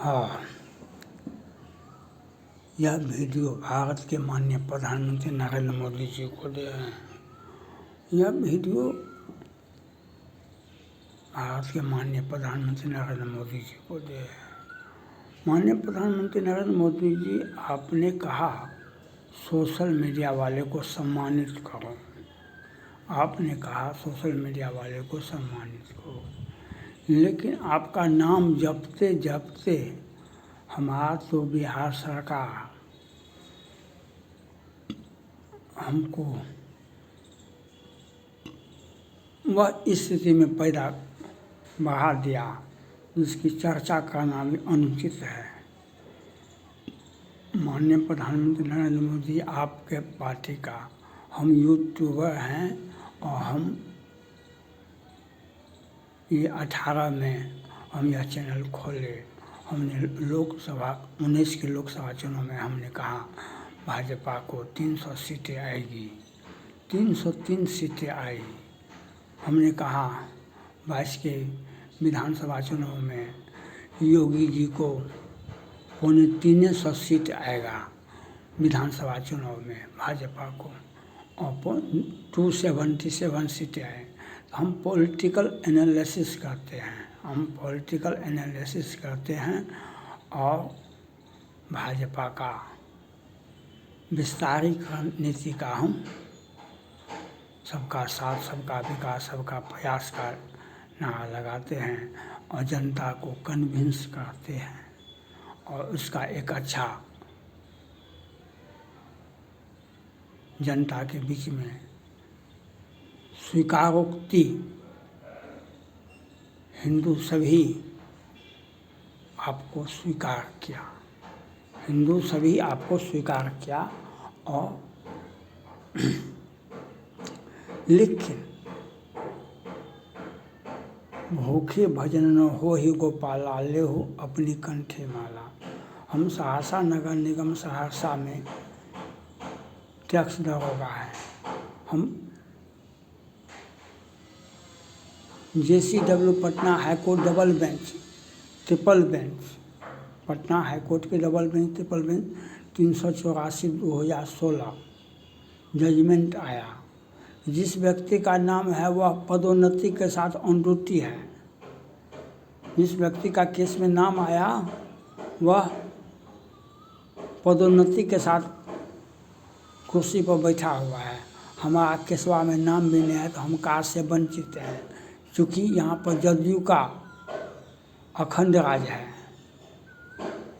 हाँ, यह वीडियो भारत के माननीय प्रधानमंत्री नरेंद्र मोदी जी को दे रहे हैं। यह वीडियो भारत के माननीय प्रधानमंत्री नरेंद्र मोदी जी को दे रहे हैं। माननीय प्रधानमंत्री नरेंद्र मोदी जी, आपने कहा सोशल मीडिया वाले को सम्मानित करो। आपने कहा सोशल मीडिया वाले को सम्मानित करो, लेकिन आपका नाम जपते जपते हमारा तो बिहार सरकार हमको वह स्थिति में पैदा बढ़ा दिया जिसकी चर्चा करना भी अनुचित है। माननीय प्रधानमंत्री नरेंद्र मोदी, आपके पार्टी का हम यूट्यूबर हैं और हम ये 18 में हम यह चैनल खोले। हमने लोकसभा 19 के लोकसभा चुनाव में हमने कहा भाजपा को 300 सीटें आएगी, 303 सीटें आई। हमने कहा 22 के विधानसभा चुनाव में योगी जी को 350 सीट आएगा विधानसभा चुनाव में भाजपा को, और 277 सीटें आए। हम पॉलिटिकल एनालिसिस करते हैं, और भाजपा का विस्तारीकरण नीति का हम सबका साथ, सबका विकास, सबका प्रयास का नारा लगाते हैं और जनता को कन्विंस करते हैं और उसका एक अच्छा जनता के बीच में स्वीकारोक्ति हिंदू सभी आपको स्वीकार किया, हिंदू सभी आपको स्वीकार किया। और लेकिन भूखे भजन न हो ही गोपाला, ले हो अपनी कंठे माला। हम सहरसा नगर निगम सहरसा में टैक्स दरोगा है। हम JCW Patna high court double bench, triple bench, Patna high court के double bench, triple bench 384/2016 judgment आया। जिस व्यक्ति का नाम है वह पदोन्नति के साथ ऑन ड्यूटी है। जिस व्यक्ति का केस में नाम आया वह पदोन्नति के साथ कुर्सी पर बैठा हुआ है। हमारा केसवा में नाम भी नहीं है तो हम कार से वंचित हैं, क्योंकि यहाँ पर जदयू का अखंड राज है,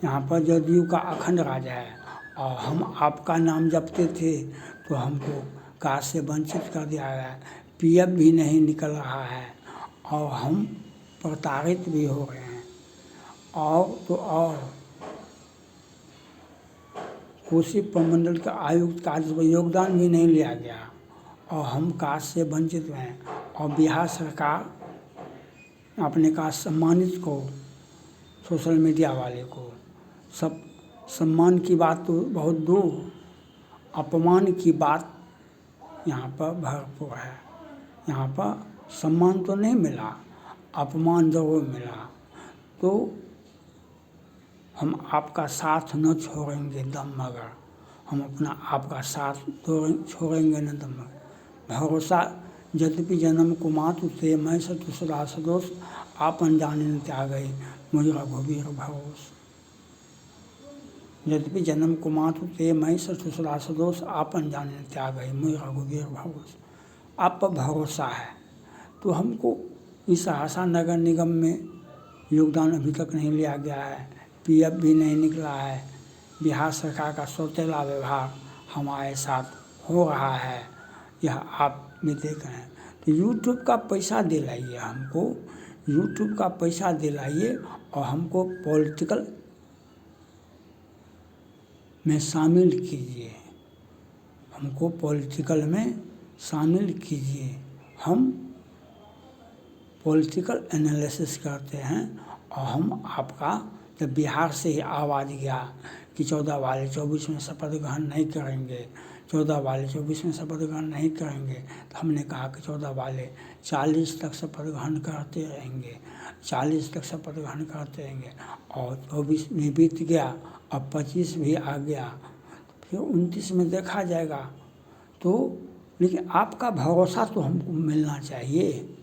यहाँ पर जदयू का अखंड राज है। और हम आपका नाम जपते थे तो हमको कार से वंचित कर दिया गया है। PF भी नहीं निकल रहा है और हम प्रताड़ित भी हो गए हैं। और कोसी प्रमंडल के आयुक्त का योगदान भी नहीं लिया गया और हम कार से वंचित हैं। और बिहार सरकार अपने का सम्मानित को, सोशल मीडिया वाले को, सब सम्मान की बात तो बहुत दूर, अपमान की बात यहाँ पर भरपूर है। यहाँ पर सम्मान तो नहीं मिला, अपमान जरूर मिला। तो हम आपका साथ न छोड़ेंगे दम मगर, हम अपना आपका साथ छोड़ेंगे न दम मगर। भरोसा यद्यपि जन्म को मातु ते, मैं सतु सदा सदोष, आपन जाने न त्यागई मुझ रघुबीर भरोस। यद्यपि जन्म को मातु ते, मैं सतु सदा सदोष, आपन जाने न त्यागई मुझ रघुबीर भरोस। आप पर भरोसा है। तो हमको इस सहरसा नगर निगम में योगदान अभी तक नहीं लिया गया है, PF भी नहीं निकला है। बिहार सरकार का सौतेला व्यवहार हमारे साथ हो रहा है, यह आप भी देख रहे हैं। तो यूट्यूब का पैसा दिलाइए हमको, यूट्यूब का पैसा दिलाइए और हमको पॉलिटिकल में शामिल कीजिए, हमको पॉलिटिकल में शामिल कीजिए। हम पॉलिटिकल एनालिसिस करते हैं और हम आपका, जब बिहार से ही आवाज़ गया कि 14 वाले 24 में शपथ ग्रहण नहीं करेंगे, 14 वाले 24 में शपथ ग्रहण नहीं करेंगे। तो हमने कहा कि 14 वाले 40 तक शपथ ग्रहण करते रहेंगे, 40 तक शपथ ग्रहण करते रहेंगे। और 24 भी बीत गया, अब 25 भी आ गया, फिर 29 में देखा जाएगा। तो लेकिन आपका भरोसा तो हमको मिलना चाहिए,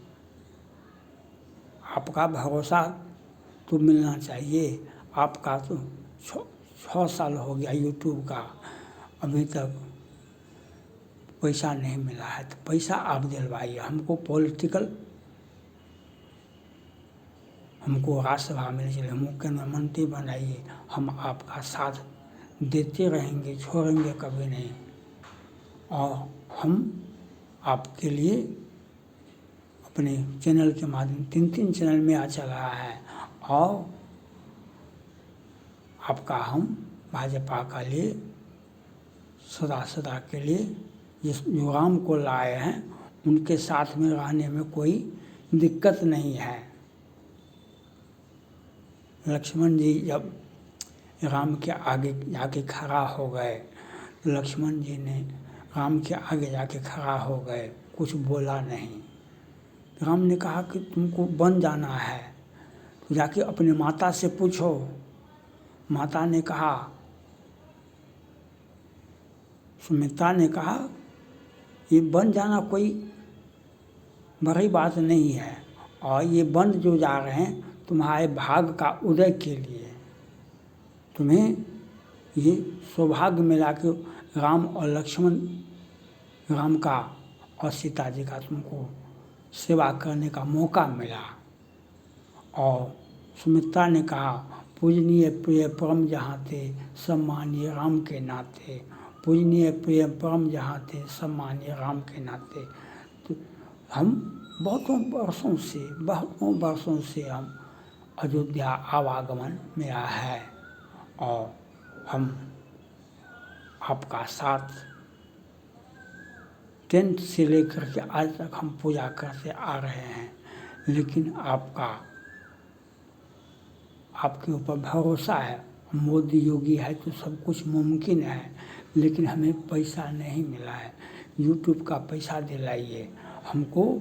आपका भरोसा तो मिलना चाहिए। आपका तो 6 साल हो गया यूट्यूब का, अभी तक पैसा नहीं मिला है। तो पैसा आप दिलवाइए हमको, पॉलिटिकल हमको राज्यसभा में चले, मुख्य मंत्री बनाइए, हम आपका साथ देते रहेंगे, छोड़ेंगे कभी नहीं। और हम आपके लिए अपने चैनल के माध्यम 3 चैनल में आ चल रहा है। और आपका हम भाजपा का लिए सदा के लिए जो राम को लाए हैं उनके साथ में रहने में कोई दिक्कत नहीं है। लक्ष्मण जी जब राम के आगे जाके खड़ा हो गए, लक्ष्मण जी ने राम के आगे जाके खड़ा हो गए, कुछ बोला नहीं। राम ने कहा कि तुमको वन जाना है तो जाके अपनी माता से पूछो। माता ने कहा, सुमित्रा ने कहा ये वन जाना कोई बड़ी बात नहीं है, और ये वन जो जा रहे हैं तुम्हारे भाग का उदय के लिए, तुम्हें ये सौभाग्य मिला कि राम और लक्ष्मण, राम का और सीता जी का तुमको सेवा करने का मौका मिला। और सुमित्रा ने कहा, पूजनीय प्रिय परम जहाँ थे, सम्मानीय राम के नाते, पूजनीय प्रिय परम जहाँ थे, सम्मानीय राम के नाते। तो हम बहुतों वर्षों से हम अयोध्या आवागमन मेरा है, और हम आपका साथ 10th से लेकर के आज तक हम पूजा करते आ रहे हैं। लेकिन आपके ऊपर भरोसा है। मोदी योगी है तो सब कुछ मुमकिन है, लेकिन हमें पैसा नहीं मिला है। यूट्यूब का पैसा दिलाइए हमको,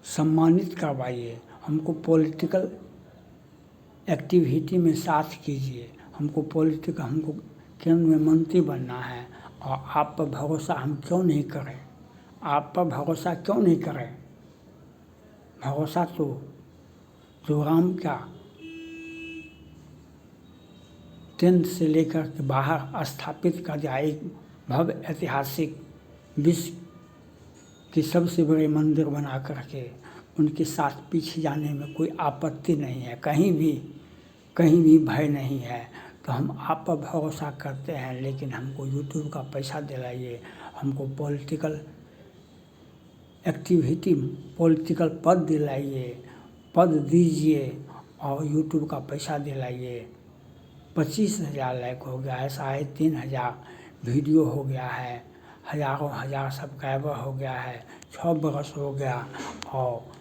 सम्मानित करवाइए हमको, पॉलिटिकल एक्टिविटी में साथ कीजिए हमको, हमको केंद्र में मंत्री बनना है। और आप पर भरोसा हम क्यों नहीं करें, आप पर भरोसा क्यों नहीं करें। भरोसा तो जो राम का 10th से लेकर के बाहर स्थापित कर दिया, एक भव्य ऐतिहासिक विश्व की सबसे बड़े मंदिर बना करके, उनके साथ पीछे जाने में कोई आपत्ति नहीं है, कहीं भी भय नहीं है। तो हम आप पर भरोसा करते हैं, लेकिन हमको यूट्यूब का पैसा दिलाइए, हमको पॉलिटिकल एक्टिविटी, पॉलिटिकल पद दिलाइए, पद दीजिए और यूट्यूब का पैसा दिलाइए। 25,000 लाइक हो गया है, 3,500 वीडियो हो गया है, हज़ारों सब्सक्राइबर हो गया है, 6 बरस हो गया, और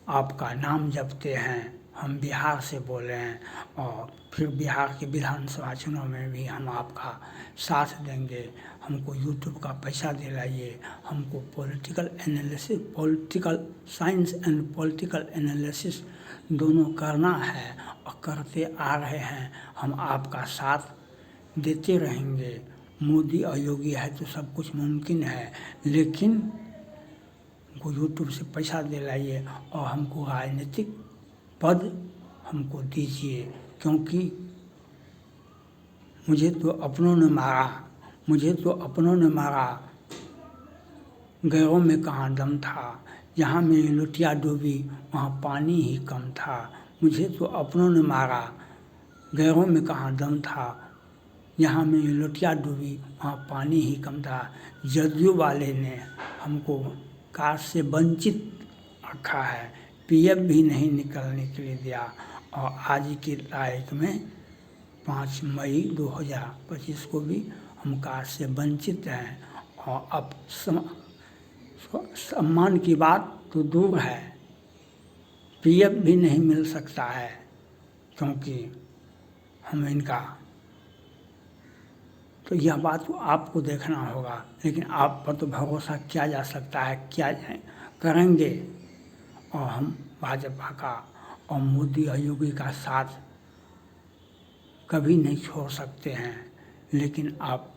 आपका नाम जपते हैं। हम बिहार से बोल रहे हैं, और फिर बिहार के विधानसभा चुनाव में भी हम आपका साथ देंगे। हमको यूट्यूब का पैसा दिलाइए, हमको political analysis, political science and political analysis दोनों करना है, और करते आ रहे हैं। हम आपका साथ देते रहेंगे। मोदी और योगी है तो सब कुछ मुमकिन है, लेकिन हमको यूट्यूब से पैसा दिलाइए और हमको राजनीतिक पद हमको दीजिए। क्योंकि मुझे तो अपनों ने मारा, गैरों में कहाँ दम था, जहाँ मेरी लुटिया डूबी वहाँ पानी ही कम था। मुझे तो अपनों ने मारा, गैरों में कहाँ दम था, यहाँ मेरी लुटिया डूबी वहाँ पानी ही कम था। जदयू वाले ने हमको कार से वंचित रखा है, पीएफ भी नहीं निकलने के लिए दिया, और आज की तारीख में 5 मई 2025 को भी हम कार से वंचित हैं। और अब सम्मान की बात तो दूर है, पीएफ भी नहीं मिल सकता है, क्योंकि हम इनका तो यह बात तो आपको देखना होगा, लेकिन आप पर तो भरोसा किया जा सकता है, किया करेंगे। और हम भाजपा का और मोदी और योगी का साथ कभी नहीं छोड़ सकते हैं। लेकिन आप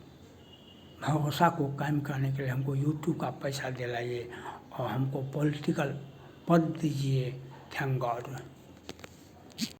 भरोसा को कायम करने के लिए हमको यूट्यूब का पैसा दिलाइए और हमको पॉलिटिकल पद दीजिए। Thank God.